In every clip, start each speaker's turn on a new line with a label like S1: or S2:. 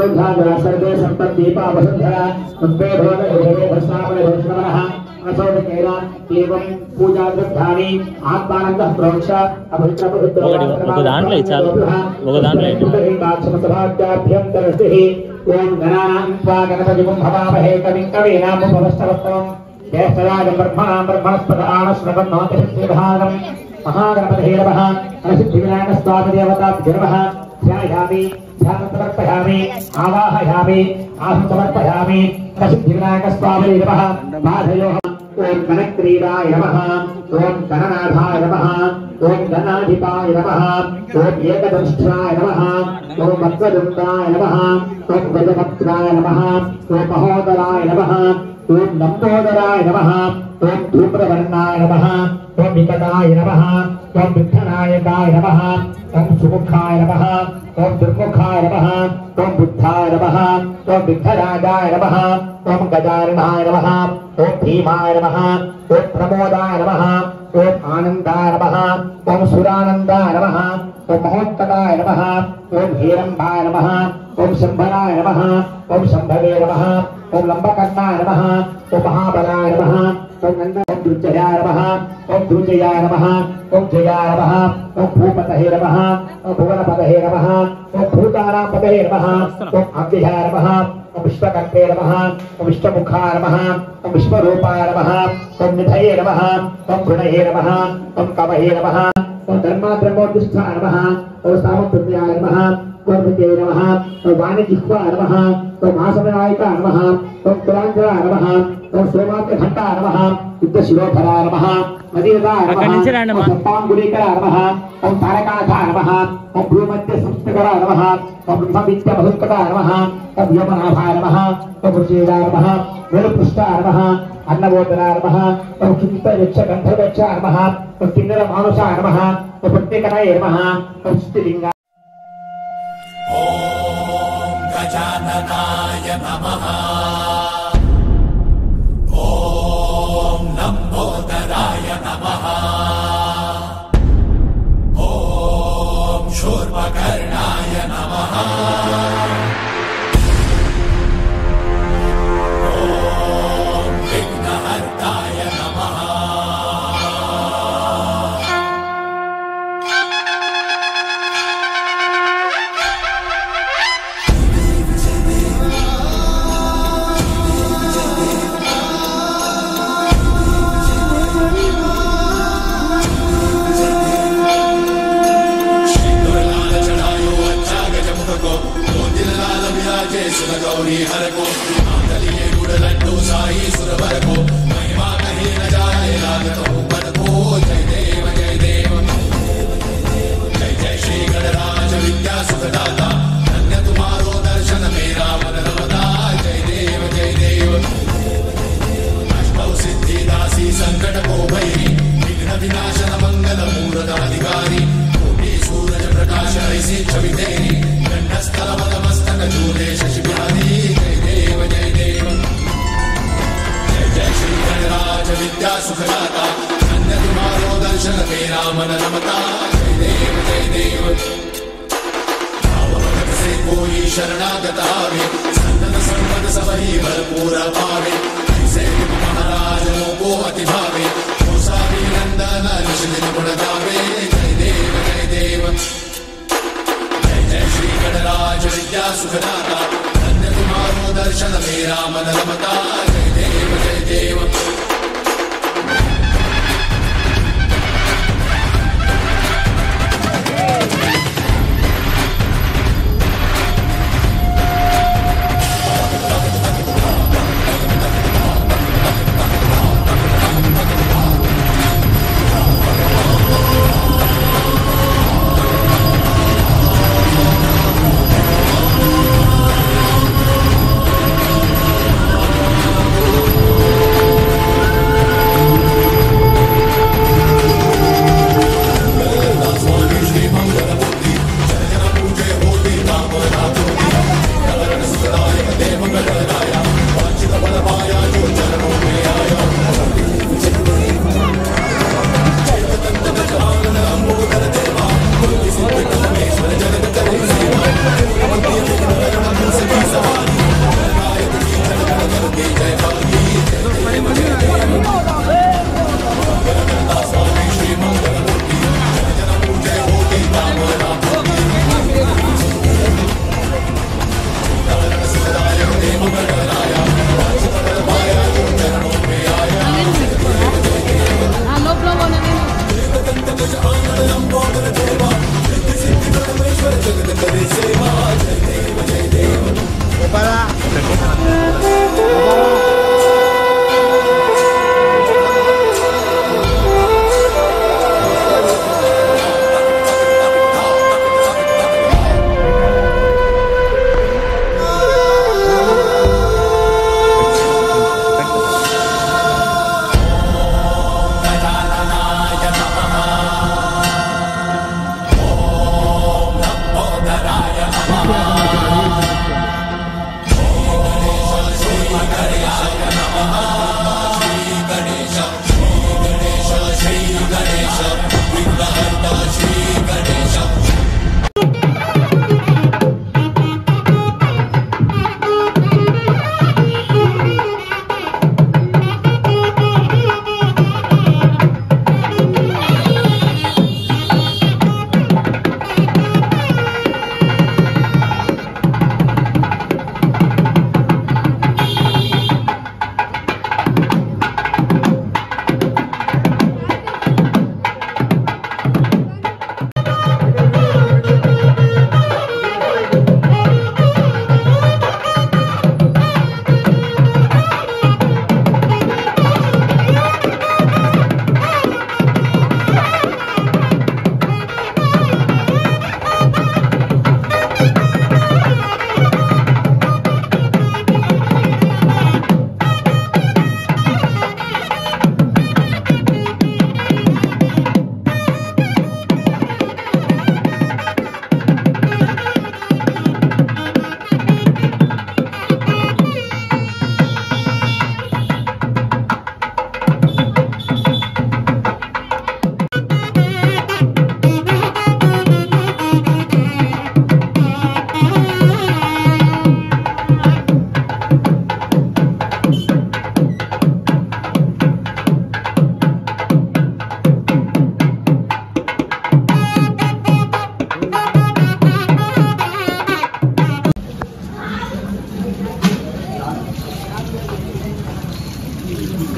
S1: सर्वे संपत्दीपा वसुंधरा उद्वेधोद उदवेधस्नामय वैष्णवः असौकेन एवं पूजा द्रव्याणि आत्मानन्दः प्रोक्ष अभित्रपवित्र
S2: ఒక దాంట్లో ఇచ్చారు ఒక దాంట్లో
S1: सभाभ्याभ्यन्तरस्तिः ओम गणानां त्वा गणपतिं भवामहे कविं कवीनामुपमस्तवस्तवं ज्येष्ठराजं ब्रह्मणां ब्रह्मणस्पत आनश्रवन्नोतिभिर्भागं महागणपतये नमः अनसिद्धिविनायकस्वामिदेवताभ्यो नमः ध्यायामि ध्यानं समर्पयामि आवाहयामि आसनं समर्पयामि अनसिद्धिविनायकस्वामिने नमः बाधयोः ओम गणक्रीडाय नमः ओम गणनाथाय नमः ओम गणाधिपाय नमः ओम एकदंष्ट्राय नमः ओम वक्रतुण्डाय नमः ओम गजवक्त्राय नमः ओम महोदराय नमः ओम लंबोदराय नमः ओम धूम्रवर्णाय नमः ओम विकटाय नमः ओम विघ्ननायकाय नमः ओम सुमुखाय नमः ओम दुर्मुखाय नमः ओम बुद्धाय नमः ओम विघ्नराजाय नमः ओम गजाननाय नमः ओम भीमाय नमः ओम प्रमोदाय नमः ओम आनंदाय नमः ओम सुरानंदाय नमः ओम महोत्तकाय नमः ओम हेरंबाय नमः ओम शंभराय नमः ओम शंभवे नमः ओम लंबकर्णाय नमः ओम महाबलाय नमः ओम नंद ओम दुर्जयाय नमः ओम दुर्जयाय नमः ओम जयाय नमः ओम भूपतये नमः ओम भुवनपतये नमः ओम भूतानापतये नमः ओम अव्ययाय नमः ओम विश्वकर्मे नमः ओम विश्वमुखाय नमः ओम विश्वरूपाय नमः ओम निधये नमः ओम गुणये नमः ओम कवये नमः ओम धर्माद्रमोत्तिष्ठाय नमः ओम सामप्रत्याय नमः ओम विद्ये नमः ओम वाणिजिह्वाय नमः ओम महासमनायकाय नमः ओम तुलांजलाय नमः ओम सोमाग्रघण्टाय नमः युद्धशिरोधराय नमः मदीयताय नमः ओम पांगुलीकराय नमः ओम तारकानाथाय नमः ओम भूमध्य संस्कृतकाय नमः ओम ब्रह्मविद्यामहुत्कटाय नमः ओम व्योमनाभाय नमः ओम ऋषिदाय नमः वेलपृष्ठाय नमः अन्नबोधनाय नमः ओम क्षुत्तयक्षगन्धर्वक्षाय नमः ओम किन्नरमानुषाय नमः ओम प्रत्येकनाय नमः ओम स्त्रीलिंगाय
S3: ओम गजाननाय नमः ओम लंबोदराय नमः ओम शूर्पकर्णाय नमः ओम विघ्नहर्ताय नमः गौरी हर को मांगलिये गुड़ लड्डू साई सुरवर को महिमा कहीं न जाए लागत ऊपर को जय देव जय देव जय जय श्री गणराज विद्या सुखदाता धन्य तुम्हारो दर्शन मेरा मन रमता जय देव जय देव अष्टौ सिद्धि दासी संकट को भैरी विघ्न विनाशन मंगल मूर्धाधिकारी कोटि सूरज प्रकाश ऐसी छवि तेरी गंडस्थल मस्तक झूले शशि बिहारी जय देव जय देव जय जय श्री गणराज विद्या सुखदाता धन्य तुम्हारो दर्शन मेरा मन रमता जय देव जय देव भावभगत से कोई शरणागत आवे संतत संपद सब ही भरपूर पावे ऐसे महाराज को अति भावे गोसावी नंदन ऋष दिन गुण गावे जय देव जय देव जय श्री गणराज विद्या सुखदाता धन्य तुम्हारो दर्शन मेरा मन रमता जय देव जय देव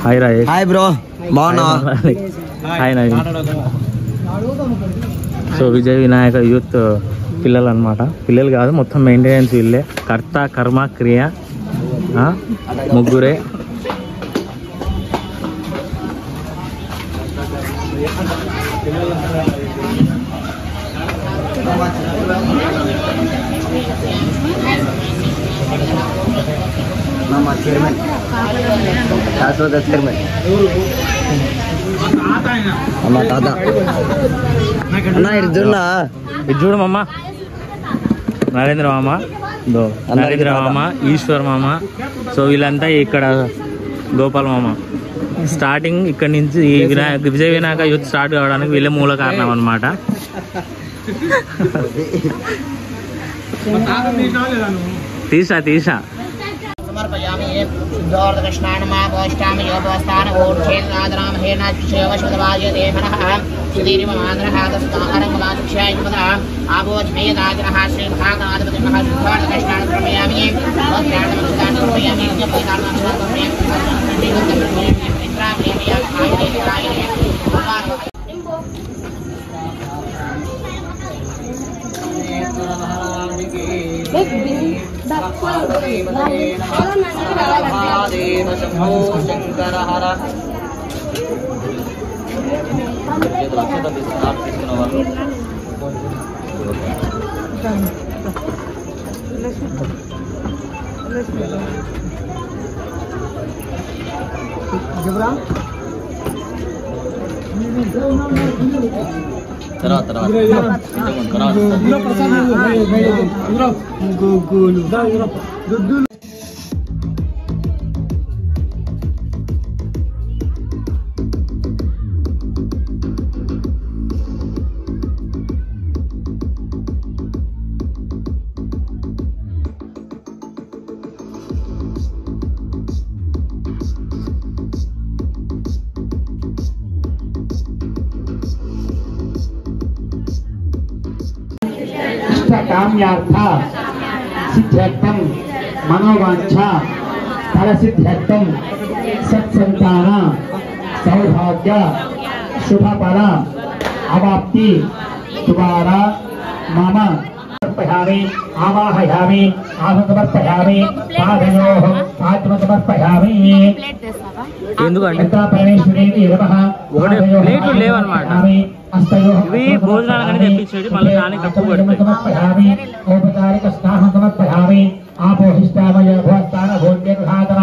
S2: హాయ్ రాజేష్.
S4: హాయ్ బ్రో, బాగున్నావా?
S2: Hi Naveen. So Vijay Vinayaka youth పిల్లలు అనమాట. పిల్లలు కాదు, మొత్తం మెయింటెనెన్స్ వీళ్ళే. కర్త కర్మ క్రియ ముగ్గురే.
S4: చైర్మన్, శాశ్వత చైర్మన్ అమ్మ తాత. అన్న ఇటు చూడనా,
S2: ఇది చూడు మామ. నరేంద్ర మామ, నరేంద్ర మామ, ఈశ్వర్ మామ. సో వీళ్ళంతా ఇక్కడ గోపాల్ మామ. స్టార్టింగ్ ఇక్కడ నుంచి ఈ విజయ వినాయక యూత్ స్టార్ట్ కావడానికి వీళ్ళే మూల కారణం అనమాట. తీసా
S5: సమర్పయామి. శుద్ధోర్దకృష్ణానమాపోష్టామి యోగవస్థాన ఓర్చేన్నాదరామ హేనాశివశుధవాజదేహనః సుధీర్యమాంధ్రహాదస్తారంగమాదుక్షాయ ఆబోధ్యేయదాజనః శ్రీమహాగణాధిపతిమః శుద్ధోర్దకృష్ణాన సమర్పయామి. వస్త్రాణమక్షదాన సమర్పయామి.
S1: काम्यार्थ सिद्ध्यर्थम मनोवांछा फलसिद्ध्यर्थम सत्संतान सौभाग्य शुभफल अवाप्ति द्वारा मम समर्पयामि आवाहयामि आसमर्पयामि पादयोः आत्मसमर्पयामि.
S2: ఎందుకంటే
S1: పరమేశ్వరీకి నమః.
S2: ఒకటి ప్లేట్లు లేవన్నమాట. ఇవి భోజనాలు కానీ తెప్పించేది, మళ్ళీ దానికి తక్కువ
S1: సమర్పయామి. ఔపచారిక స్నానం సమర్పయామి. ఆపోహిష్టామయ భోస్తాన భోజ్యగృహాతన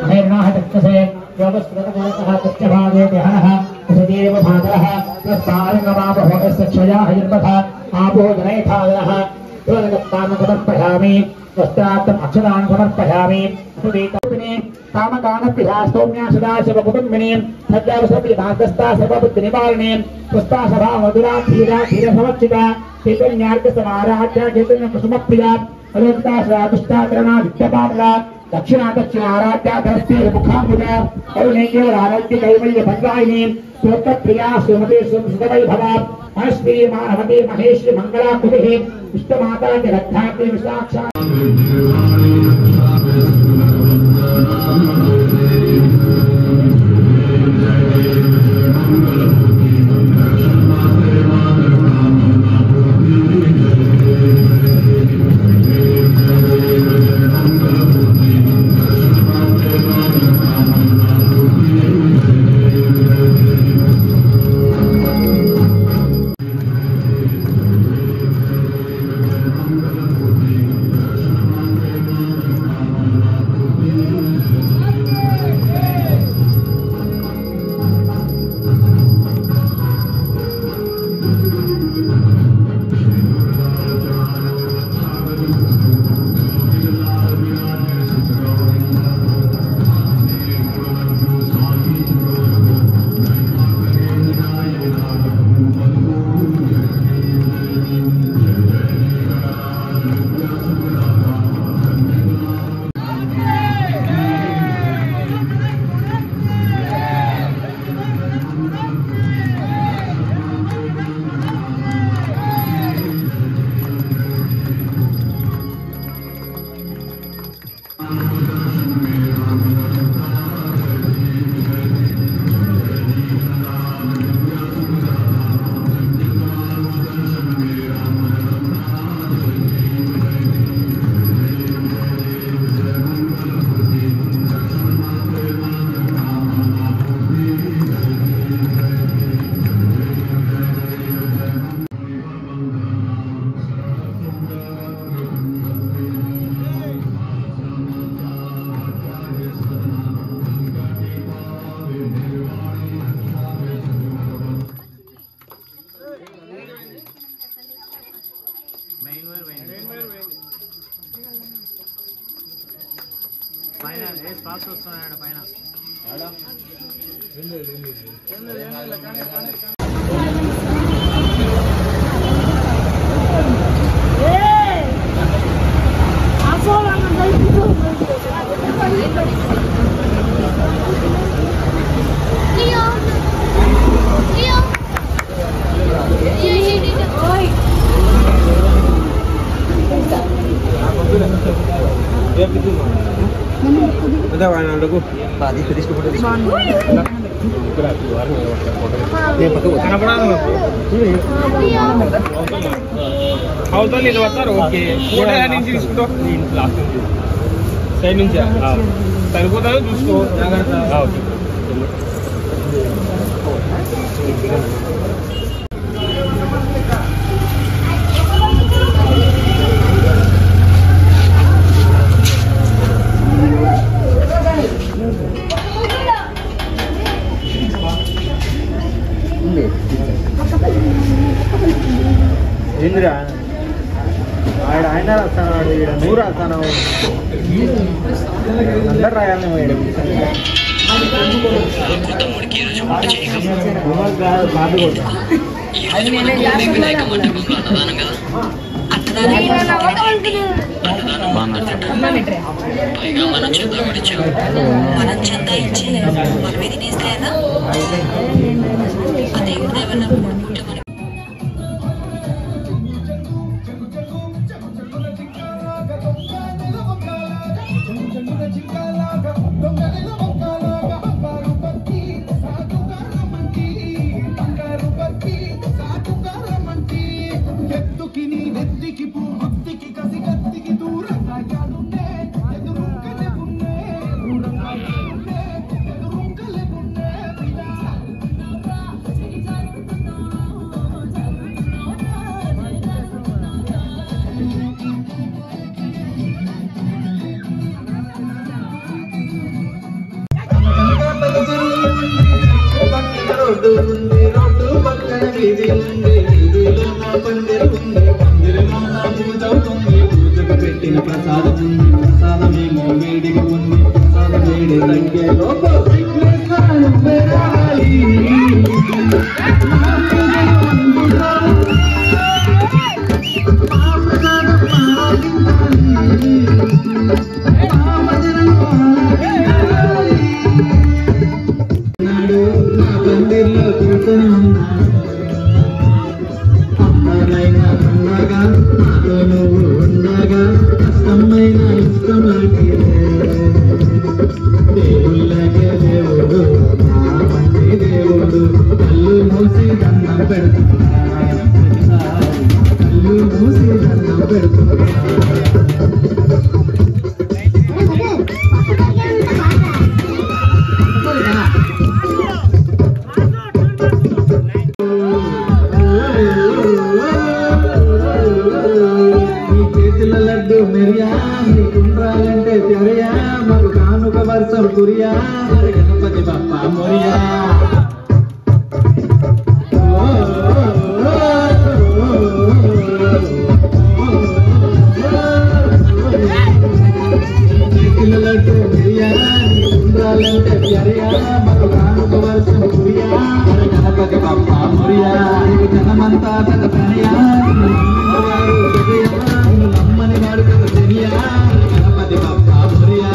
S1: హైర్నాహ చక్షసే యోగస్కృతమోతః తస్యభావేతి హనః ఉసదేవ భాగరః తస్మారంగమాపభోగస్య క్షయా హైర్వథ ఆపోజనైథాదనః. యోగత్తానం సమర్పయామి. వస్త్రార్థం అక్షరాన్ సమర్పయామి. कामकानप्रिया सौम्या सदा शिवकुटुम्बिनी सज्जावसर्पितान्तस्ता सर्वबुद्धिनिवारिणी पुस्ता सभा मधुरा धीरा धीरसमर्चिता चैतन्यार्कसमाराध्या चैतन्यकुसुमप्रिया अनन्ता सदादुष्टाकरणा विद्यपाटला दक्षिणा दक्षिणाराध्या धरस्ते मुखाम्बुजा अरुणैकेवलारोग्य कैवल्यभद्रायिनी स्तोत्रप्रिया श्रीमती सुमसुतवैभवा मनस्वी मानवती महेश्वरी मङ्गला कुटिः इष्टमाता जगद्धात्री विशाक्षा.
S4: వస్తున్నాడు పైన.
S6: అవతల నీళ్ళు పడతారు. ఓకే నుంచి తీసుకుంటావు సైడ్ నుంచి సరిపోతారో చూసుకో జాగ్రత్త.
S4: ఏందిరా ఆయన రాస్తాను నువ్వు రాస్తాను అందరు రాయాలి
S7: మనం చందా ఇచ్చి మనం ఇది తీసుకోలేదా అదే ఏమన్నా
S3: పెట్టిన ప్రసాదమేమో వేడిగా ఉంది. ప్రసాదం వేడి తగ్గే లోపల లడ్డు మెరియా కుండ్రాలంటే తెరియా మాకు కానుక వర్షం కురియా గణపతి బప్ప మొరియా లడ్డు మెరియా కుండ్రాలంటే తెరియా మాకు కానుక వర్షం కురియా గణపతి బప్ప మొరియా జనమంతా తన ప్రణయా అమ్మని వాడు కదా తెలియా గణపతి బప్ప మొరియా